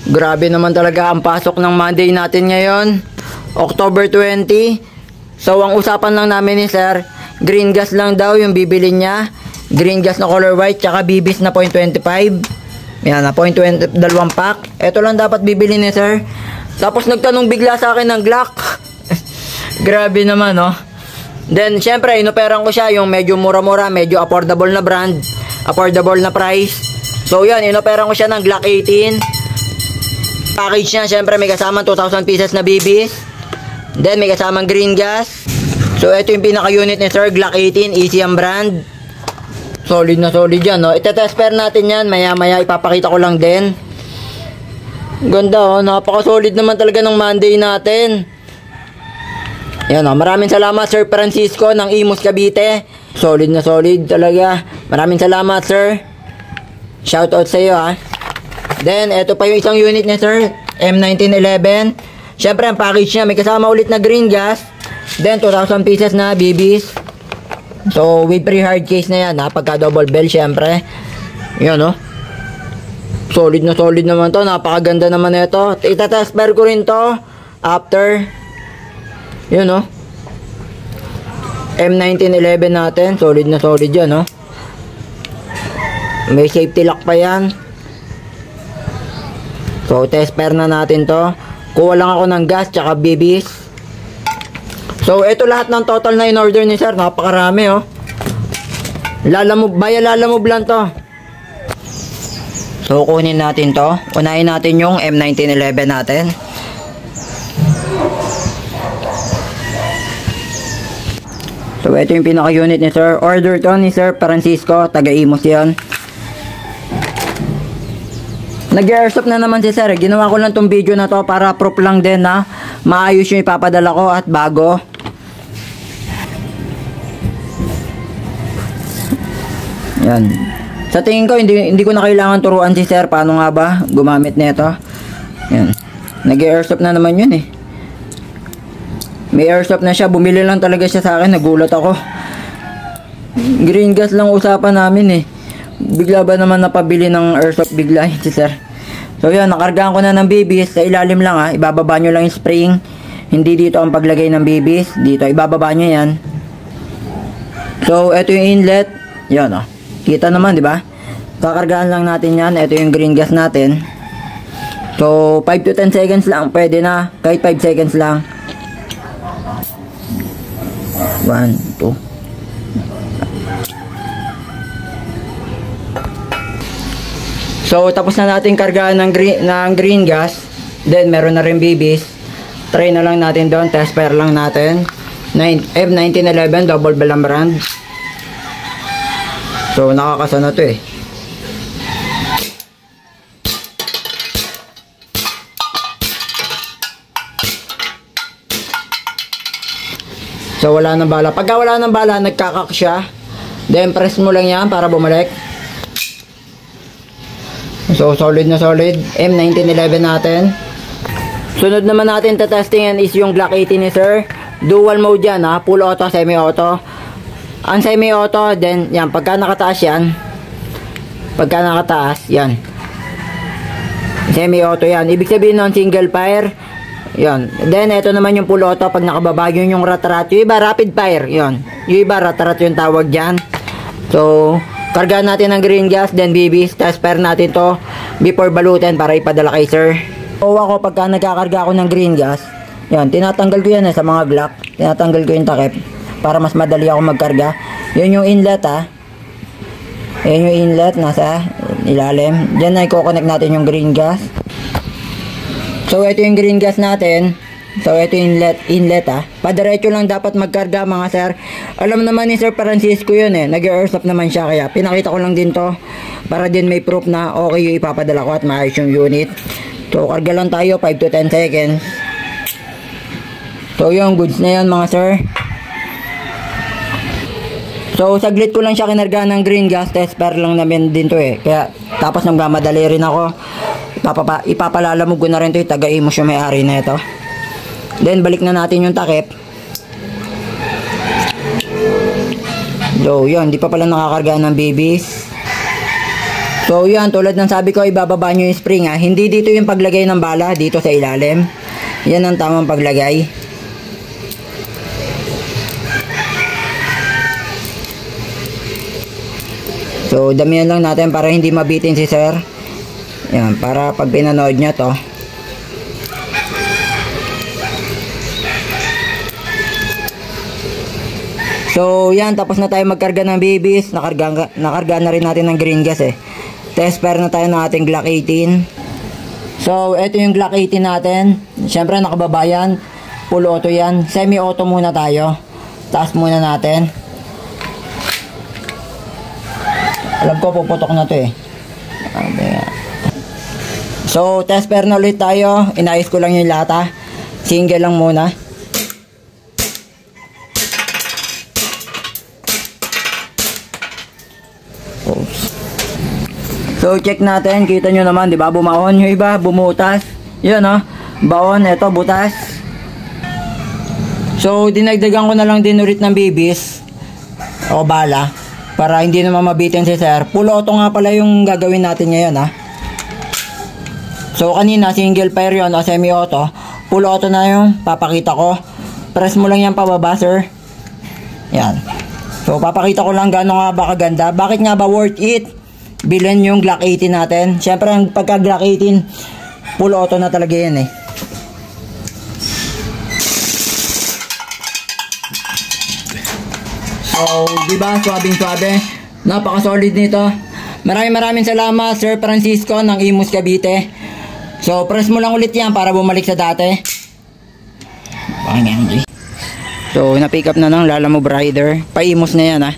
Grabe naman talaga ang pasok ng Monday natin ngayon, October 20. So ang usapan lang namin ni sir, green gas lang daw yung bibili niya. Green gas na color white, tsaka bibis na 0.25. Yan na, 0.20, dalawang pack. Ito lang dapat bibili ni sir. Tapos nagtanong bigla sa akin ng Glock. Grabe naman, no? Then, syempre, inoperan ko siya yung medyo mura-mura, medyo affordable na brand, affordable na price. So, yan, inoperan ko siya ng Glock 18. Package niya, syempre, may kasamang 2,000 pieces na bibis. Then, may kasamang green gas. So, ito yung pinaka-unit ni sir, Glock 18, easy ang brand. Solid na solid yan, no? Itetest pair natin yan, maya-maya ipapakita ko lang din. Ganda, oh, napaka-solid naman talaga ng Monday natin. Yan, oh, maraming salamat Sir Francisco ng Imus Cavite. Solid na solid talaga. Maraming salamat sir. Shoutout sa iyo, ha. Then, ito pa yung isang unit niya sir, M1911. Syempre, ang package niya, may kasama ulit na green gas. Then, 2,000 pieces na BBs. So, with pre-hard case na yan, ha, pagka double bell, syempre. Yan, oh. Solid na solid naman to, napakaganda naman ito. Itatest pair ko rin to after. Yun, no? M1911 natin, solid na solid yan, no? May safety lock pa yan. So, test pair na natin to. Kuha lang ako ng gas tsaka BBs. So, ito lahat ng total na in-order ni sir, napakarami, oh. Lalamove lang to. So, kunin natin to. Unahin natin yung M1911 natin. So, ito yung pinaka-unit ni sir. Order to ni Sir Francisco. Taga-Imus yan. Nag-airsoft na naman si sir. Ginawa ko lang tong video na to para proof lang din na maayos yung ipapadala ko at bago. Yan. Sa tingin ko, hindi ko na kailangan turuan si sir paano nga ba gumamit nito. Yan. Nag-airsoft na naman yun, eh. May airsoft na siya. Bumili lang talaga siya sa akin. Nagulat ako. Green gas lang usapan namin, eh. Bigla ba naman napabili ng airsoft bigla si sir. So yan, nakargaan ko na ng BBs. Sa ilalim lang, ha. Ibababa nyo lang yung spring. Hindi dito ang paglagay ng BBs. Dito, ibababa nyo yan. So, ito yung inlet. Yan, oh. Kita naman, di ba? Kakargaan lang natin yan. Ito yung green gas natin. So, 5 to 10 seconds lang. Pwede na. Kahit 5 seconds lang. 1, 2. So, tapos na natin kargaan ng green gas. Then, meron na rin BBs. Try na lang natin doon. Test pair lang natin. M1911 double bell brand. So, nakakasana to, eh. So, wala nang bala. Pagka wala nang bala, nagkakak siya. Then, press mo lang yan para bumalik. So, solid na solid. M1911 natin. Sunod naman natin testingan is yung Glock 18 ni sir. Dual mode yan, ha. Full auto, semi-auto. Ang semi-auto, then, yan, pagka nakataas yan. Pagka nakataas, yan. Semi-auto yan. Ibig sabihin nun, single fire. Yan. Then, ito naman yung full auto. Pag nakababa, yun yung rat-rat. Yung iba, rapid fire. Yan. Yung iba, rat-rat yung tawag dyan. So, kargaan natin ng green gas, then BBs. Test pair natin to before balutin para ipadala kay sir. So, ako, pagka nagkakarga ako ng green gas, yan, tinatanggal ko yan, sa mga Glock. Tinatanggal ko yung takip para mas madali ako magkarga. Yun yung inlet, ha. Yan yung inlet, nasa ilalim. Diyan na i-connect natin yung green gas. So, ito yung green gas natin. So, ito yung inlet, ha. Padiretso lang dapat magkarga, mga sir. Alam naman ni Sir Francisco yun, eh. Nag-airsoft naman siya, kaya pinakita ko lang din to para din may proof na okay yung ipapadala ko at maayos yung unit. So, karga lang tayo, 5 to 10 seconds. So, yung goods na yan, mga sir. So, saglit ko lang siya kinarga ng green gas. Test pair lang namin din to, eh. Kaya, tapos nagmamadali rin ako. Ipapalalamog ko na rin to, taga-Imus yung may-ari na ito. Then, balik na natin yung takip. So, yun. Di pa pala nakakarga ng BBs. So yan, tulad ng sabi ko, ibababa nyo yung spring ha. Hindi dito yung paglagay ng bala, dito sa ilalim. Yan ang tamang paglagay. So damihan lang natin para hindi mabitin si sir. Yan, para pag pinanood nyo to. So yan, tapos na tayo magkarga ng babies. Nakarga na rin natin ng green gas eh. Test pair na tayo ng ating Glock 18. So ito yung Glock 18 natin. Siyempre nakababa yan. Full auto yan. Semi auto muna tayo. Taas muna natin. Alam ko puputok na to eh. So test pair na ulit tayo. Inayos ko lang yung lata. Single lang muna. So check natin, kita nyo naman, di ba? Bumaon yung iba, bumutas. Yun oh, baon, eto butas. So dinagdagan ko na lang din ulit ng bibis o bala para hindi naman mabitin si sir. Full auto nga pala yung gagawin natin ngayon ha. So kanina single fire yun o semi auto. Full auto na yung papakita ko. Press mo lang yan pababa sir. Yan. So papakita ko lang gaano nga ba kaganda. Bakit nga ba worth it bilhin yung Glock 18 natin? Syempre ang pagka Glock 18 full auto na talaga yan eh. So diba, swabing swabe, napaka solid nito. Maraming salamat Sir Francisco ng Imus Cavite. So press mo lang ulit yan para bumalik sa dati. So na pick up na ng Lalamove Rider. Pa Imus na yan ha.